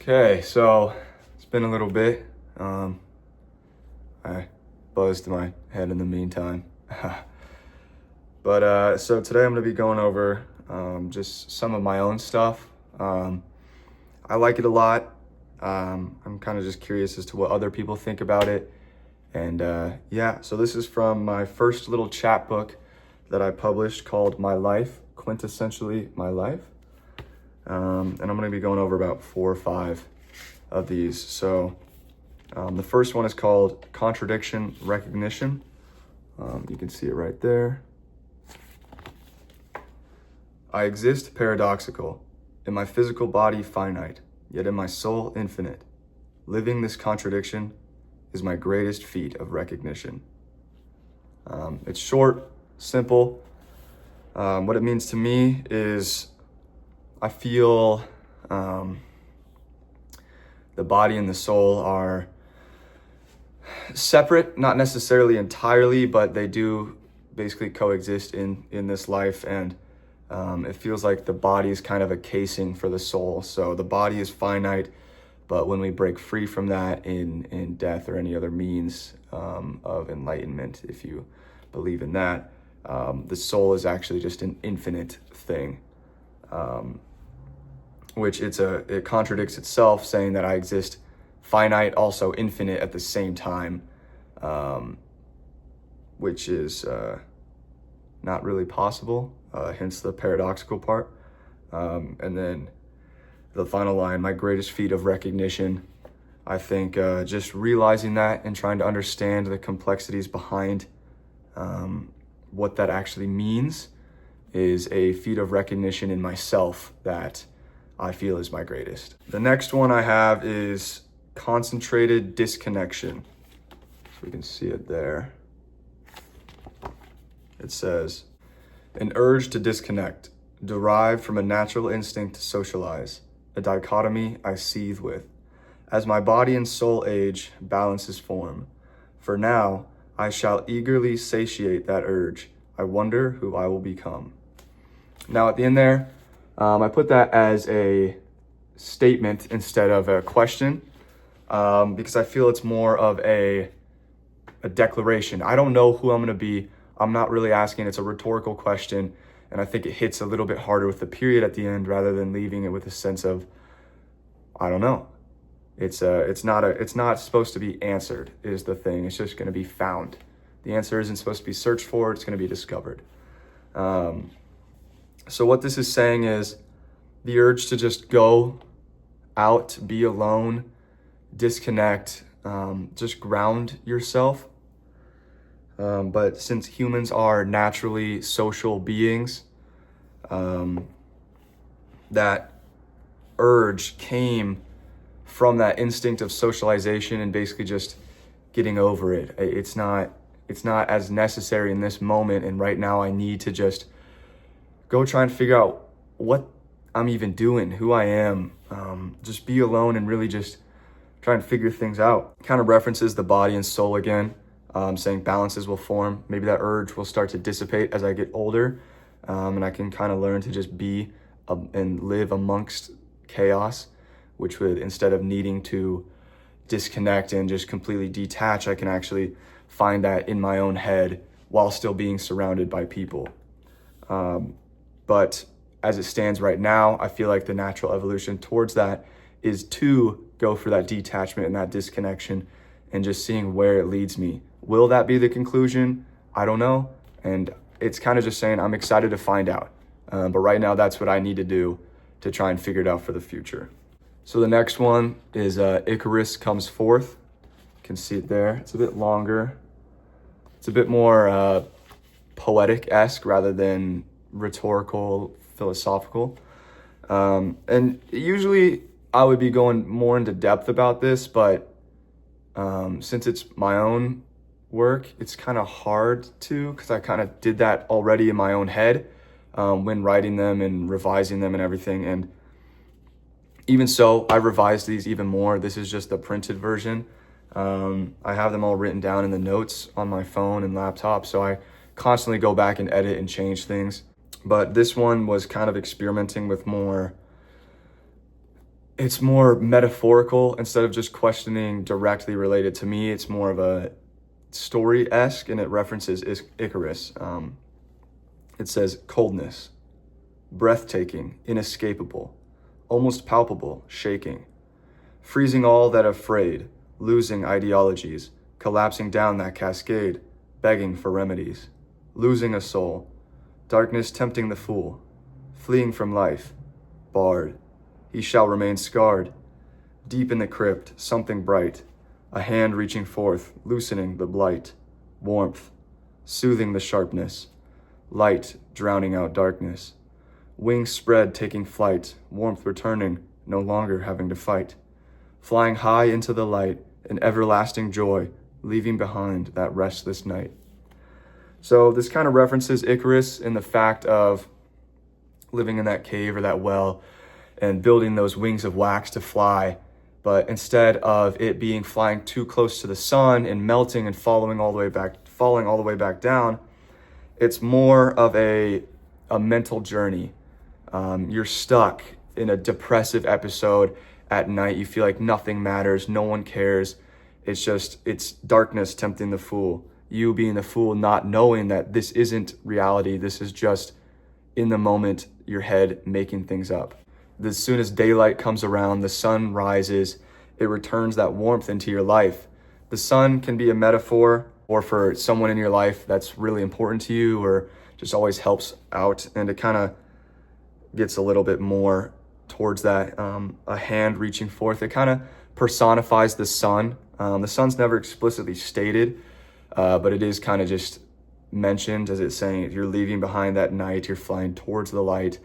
Okay, so it's been a little bit. I buzzed my head in the meantime. But so today I'm gonna be going over just some of my own stuff. I like it a lot. I'm kind of just curious as to what other people think about it. And yeah, so this is from my first little chapbook that I published called My Life, Quintessentially My Life. And I'm gonna be going over about 4 or 5 of these. So the first one is called Contradiction Recognition. You can see it right there. I exist paradoxical, in my physical body finite, yet in my soul infinite. Living this contradiction is my greatest feat of recognition. It's short, simple. What it means to me is I feel the body and the soul are separate, not necessarily entirely, but they do basically coexist in this life. And it feels like the body is kind of a casing for the soul. So the body is finite, but when we break free from that in death or any other means of enlightenment, if you believe in that, the soul is actually just an infinite thing. Which it contradicts itself, saying that I exist finite, also infinite at the same time, which is not really possible, hence the paradoxical part. And then the final line, my greatest feat of recognition. I think just realizing that and trying to understand the complexities behind what that actually means is a feat of recognition in myself that I feel is my greatest. The next one I have is concentrated disconnection. So we can see it there. It says, an urge to disconnect, derived from a natural instinct to socialize, a dichotomy I seethe with. As my body and soul age, balances form. For now, I shall eagerly satiate that urge. I wonder who I will become. Now at the end there, I put that as a statement instead of a question, because I feel it's more of a declaration. I don't know who I'm going to be. I'm not really asking. It's a rhetorical question, and I think it hits a little bit harder with the period at the end rather than leaving it with a sense of, I don't know. It's not supposed to be answered is the thing. It's just going to be found. The answer isn't supposed to be searched for. It's going to be discovered. So what this is saying is the urge to just go out, be alone, disconnect, just ground yourself. But since humans are naturally social beings, that urge came from that instinct of socialization and basically just getting over it. It's not as necessary in this moment. And right now I need to just go try and figure out what I'm even doing, who I am, just be alone and really just try and figure things out. Kind of references the body and soul again, saying balances will form. Maybe that urge will start to dissipate as I get older, and I can kind of learn to just be and live amongst chaos, which would, instead of needing to disconnect and just completely detach, I can actually find that in my own head while still being surrounded by people. But as it stands right now, I feel like the natural evolution towards that is to go for that detachment and that disconnection and just seeing where it leads me. Will that be the conclusion? I don't know. And it's kind of just saying I'm excited to find out. But right now, that's what I need to do to try and figure it out for the future. So the next one is Icarus Comes Forth. You can see it there. It's a bit longer. It's a bit more poetic-esque rather than rhetorical, philosophical. And usually I would be going more into depth about this, but since it's my own work, it's kind of hard to, because I kind of did that already in my own head when writing them and revising them and everything. And even so, I revised these even more. This is just the printed version. I have them all written down in the notes on my phone and laptop, so I constantly go back and edit and change things. But this one was kind of experimenting with more it's more metaphorical instead of just questioning directly related. To me, it's more of a story-esque, and it references Icarus. It says coldness, breathtaking, inescapable, almost palpable, shaking, freezing all that afraid, losing ideologies, collapsing down that cascade, begging for remedies, losing a soul, darkness tempting the fool, fleeing from life, barred, he shall remain scarred, deep in the crypt, something bright, a hand reaching forth, loosening the blight, warmth, soothing the sharpness, light drowning out darkness, wings spread taking flight, warmth returning, no longer having to fight, flying high into the light, an everlasting joy, leaving behind that restless night. So this kind of references Icarus in the fact of living in that cave or that well and building those wings of wax to fly. But instead of it being flying too close to the sun and melting and falling all the way back down, it's more of a mental journey. You're stuck in a depressive episode at night. You feel like nothing matters, no one cares. It's darkness tempting the fool. You being the fool, not knowing that this isn't reality. This is just in the moment, your head making things up. As soon as daylight comes around, the sun rises, it returns that warmth into your life. The sun can be a metaphor or for someone in your life that's really important to you or just always helps out. And it kind of gets a little bit more towards that, a hand reaching forth. It kind of personifies the sun. The sun's never explicitly stated, but it is kind of just mentioned as it's saying you're leaving behind that night, you're flying towards the light,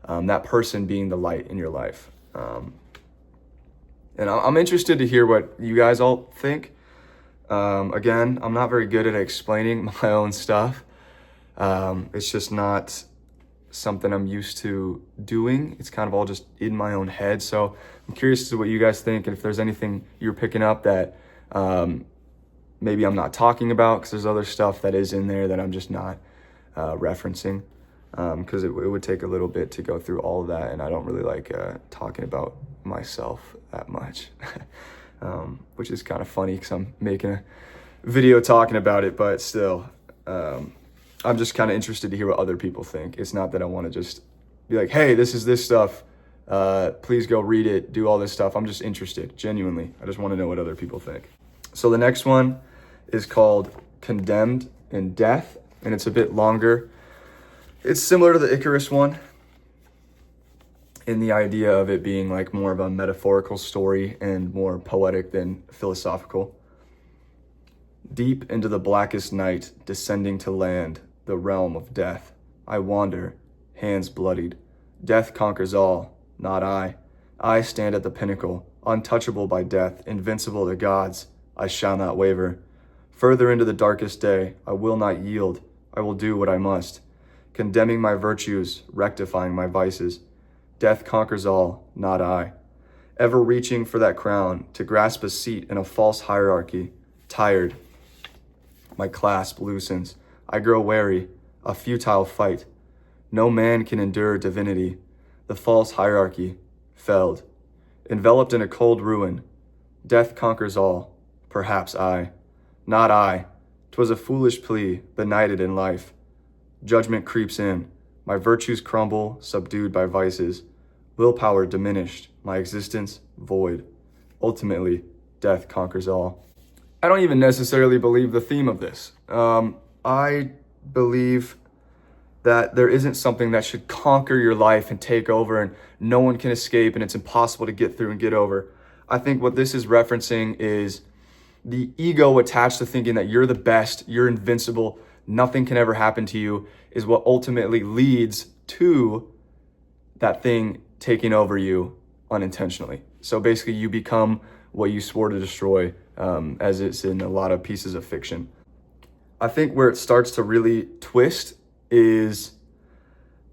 that person being the light in your life. And I'm interested to hear what you guys all think. Again, I'm not very good at explaining my own stuff. It's just not something I'm used to doing. It's kind of all just in my own head. So I'm curious as to what you guys think, and if there's anything you're picking up that maybe I'm not talking about, because there's other stuff that is in there that I'm just not referencing, because it would take a little bit to go through all of that, and I don't really like talking about myself that much, which is kind of funny because I'm making a video talking about it, but still, I'm just kind of interested to hear what other people think. It's not that I want to just be like, hey, this is this stuff, please go read it, do all this stuff. I'm just interested, genuinely. I just want to know what other people think. So the next one is called Condemned in Death, and it's a bit longer. It's similar to the Icarus one in the idea of it being like more of a metaphorical story and more poetic than philosophical. Deep into the blackest night, descending to land, the realm of death, I wander, hands bloodied. Death conquers all, not I. I stand at the pinnacle, untouchable by death, invincible to gods. I shall not waver. Further into the darkest day, I will not yield. I will do what I must, condemning my virtues, rectifying my vices. Death conquers all, not I. Ever reaching for that crown, to grasp a seat in a false hierarchy. Tired, my clasp loosens. I grow weary, a futile fight. No man can endure divinity. The false hierarchy, felled. Enveloped in a cold ruin. Death conquers all, perhaps I. Not I. 'Twas a foolish plea, benighted in life. Judgment creeps in. My virtues crumble, subdued by vices. Willpower diminished, my existence void. Ultimately, death conquers all. I don't even necessarily believe the theme of this. I believe that there isn't something that should conquer your life and take over and no one can escape and it's impossible to get through and get over. I think what this is referencing is the ego attached to thinking that you're the best, you're invincible, nothing can ever happen to you, is what ultimately leads to that thing taking over you unintentionally. So basically you become what you swore to destroy, as it's in a lot of pieces of fiction. I think where it starts to really twist is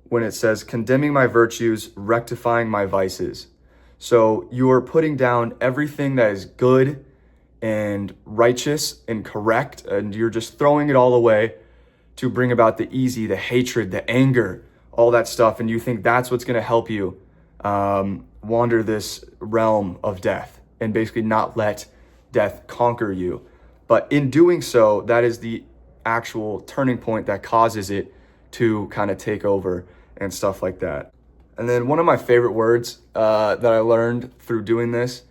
when it says, condemning my virtues, rectifying my vices. So you're putting down everything that is good and righteous and correct, and you're just throwing it all away to bring about the easy, the hatred, the anger, all that stuff, and you think that's what's going to help you. wander this realm of death and basically not let death conquer you. But in doing so, that is the actual turning point that causes it to kind of take over and stuff like that. And then one of my favorite words that I learned through doing this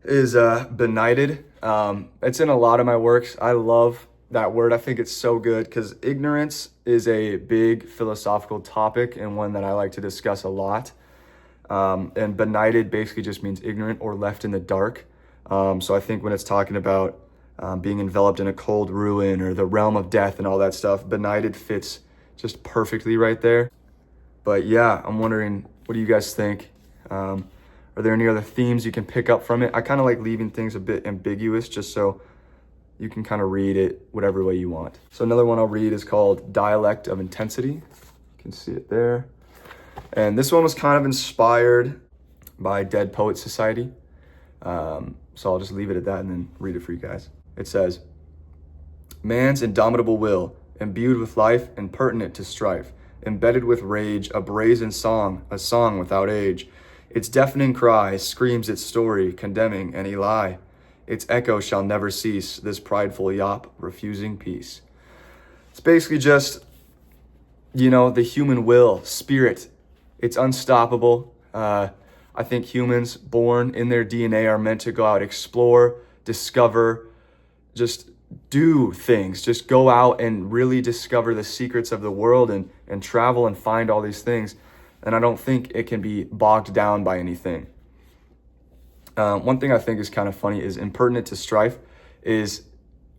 is benighted. It's in a lot of my works. I love that word. I think it's so good because ignorance is a big philosophical topic and one that I like to discuss a lot. And benighted basically just means ignorant or left in the dark. So I think when it's talking about being enveloped in a cold ruin or the realm of death and all that stuff, benighted fits just perfectly right there. But yeah, I'm wondering, what do you guys think? Are there any other themes you can pick up from it? I kind of like leaving things a bit ambiguous just so you can kind of read it whatever way you want. So another one I'll read is called Dialect of Intensity. You can see it there. And this one was kind of inspired by Dead Poets Society. So I'll just leave it at that and then read it for you guys. It says, man's indomitable will, imbued with life and pertinent to strife, embedded with rage, a brazen song, a song without age. Its deafening cry screams its story, condemning any lie. Its echo shall never cease, this prideful yop refusing peace. It's basically just, the human will, spirit. It's unstoppable. I think humans born in their DNA are meant to go out, explore, discover, just do things, just go out and really discover the secrets of the world and travel and find all these things. And I don't think it can be bogged down by anything. One thing I think is kind of funny is impertinent to strife is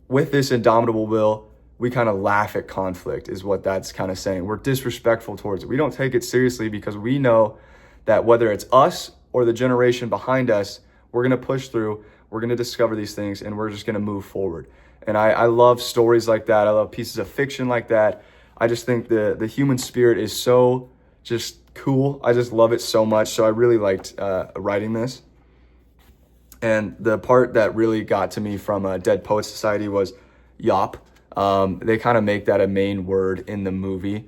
with this indomitable will, we kind of laugh at conflict is what that's kind of saying. We're disrespectful towards it. We don't take it seriously because we know that whether it's us or the generation behind us, we're going to push through, we're going to discover these things, and we're just going to move forward. And I love stories like that. I love pieces of fiction like that. I just think the human spirit is so just cool. I just love it so much. So I really liked writing this. And the part that really got to me from Dead Poets Society was yop. They kind of make that a main word in the movie.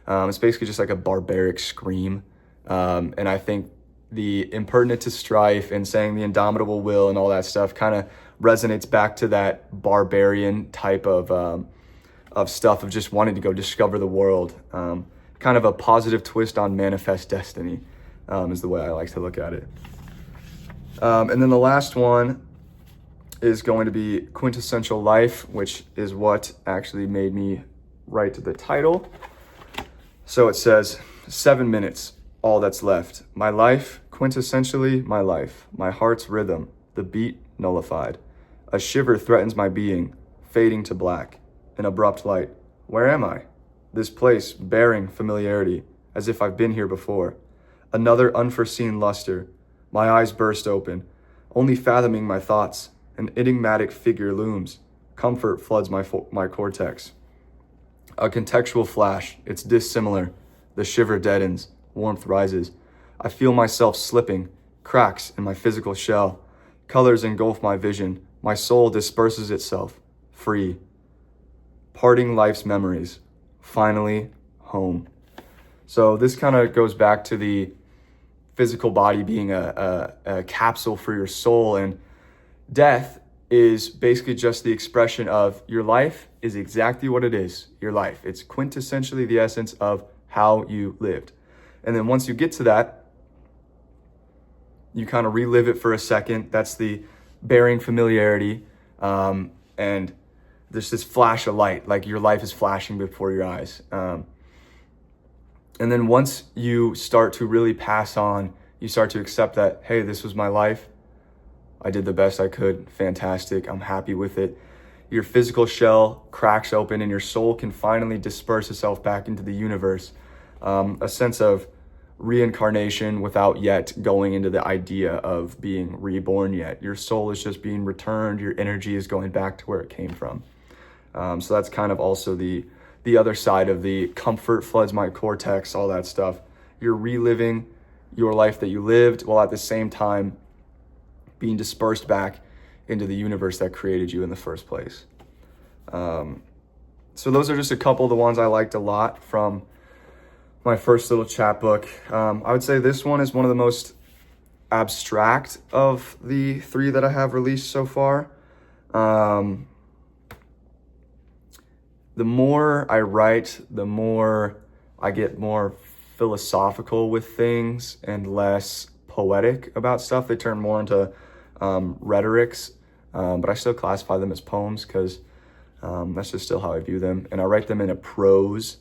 It's basically just like a barbaric scream. And I think the impertinent to strife and saying the indomitable will and all that stuff kind of resonates back to that barbarian type of stuff of just wanting to go discover the world. Kind of a positive twist on manifest destiny is the way I like to look at it. And then the last one is going to be Quintessential Life, which is what actually made me write the title. So it says, 7 minutes, all that's left. My life, quintessentially my life. My heart's rhythm, the beat nullified. A shiver threatens my being, fading to black. An abrupt light. Where am I? This place bearing familiarity, as if I've been here before. Another unforeseen luster. My eyes burst open, only fathoming my thoughts. An enigmatic figure looms. Comfort floods my cortex. A contextual flash, it's dissimilar. The shiver deadens, warmth rises. I feel myself slipping, cracks in my physical shell. Colors engulf my vision. My soul disperses itself, free. Parting life's memories. Finally, home. So this kind of goes back to the physical body being a capsule for your soul, and death is basically just the expression of your life is exactly what it is, your life. It's quintessentially the essence of how you lived. And then once you get to that, you kind of relive it for a second. That's the bearing familiarity. And there's this flash of light, like your life is flashing before your eyes. And then once you start to really pass on, you start to accept that, hey, this was my life. I did the best I could. Fantastic. I'm happy with it. Your physical shell cracks open and your soul can finally disperse itself back into the universe. A sense of reincarnation without yet going into the idea of being reborn yet. Your soul is just being returned. Your energy is going back to where it came from. So that's kind of also the other side of the comfort floods my cortex, all that stuff. You're reliving your life that you lived while at the same time being dispersed back into the universe that created you in the first place. So those are just a couple of the ones I liked a lot from my first little chapbook. I would say this one is one of the most abstract of the 3 that I have released so far. The more I write, the more I get more philosophical with things and less poetic about stuff. They turn more into rhetorics, but I still classify them as poems because that's just still how I view them. And I write them in a prose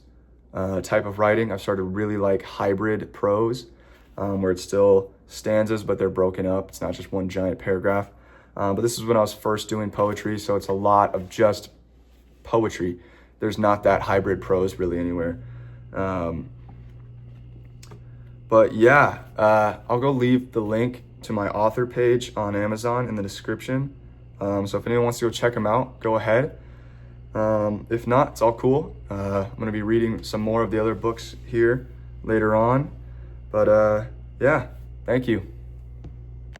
type of writing. I've started really like hybrid prose, where it's still stanzas, but they're broken up. It's not just one giant paragraph. But this is when I was first doing poetry, so it's a lot of just poetry. There's not that hybrid prose really anywhere. But yeah, I'll go leave the link to my author page on Amazon in the description. So if anyone wants to go check them out, go ahead. If not, it's all cool. I'm going to be reading some more of the other books here later on. But yeah, thank you.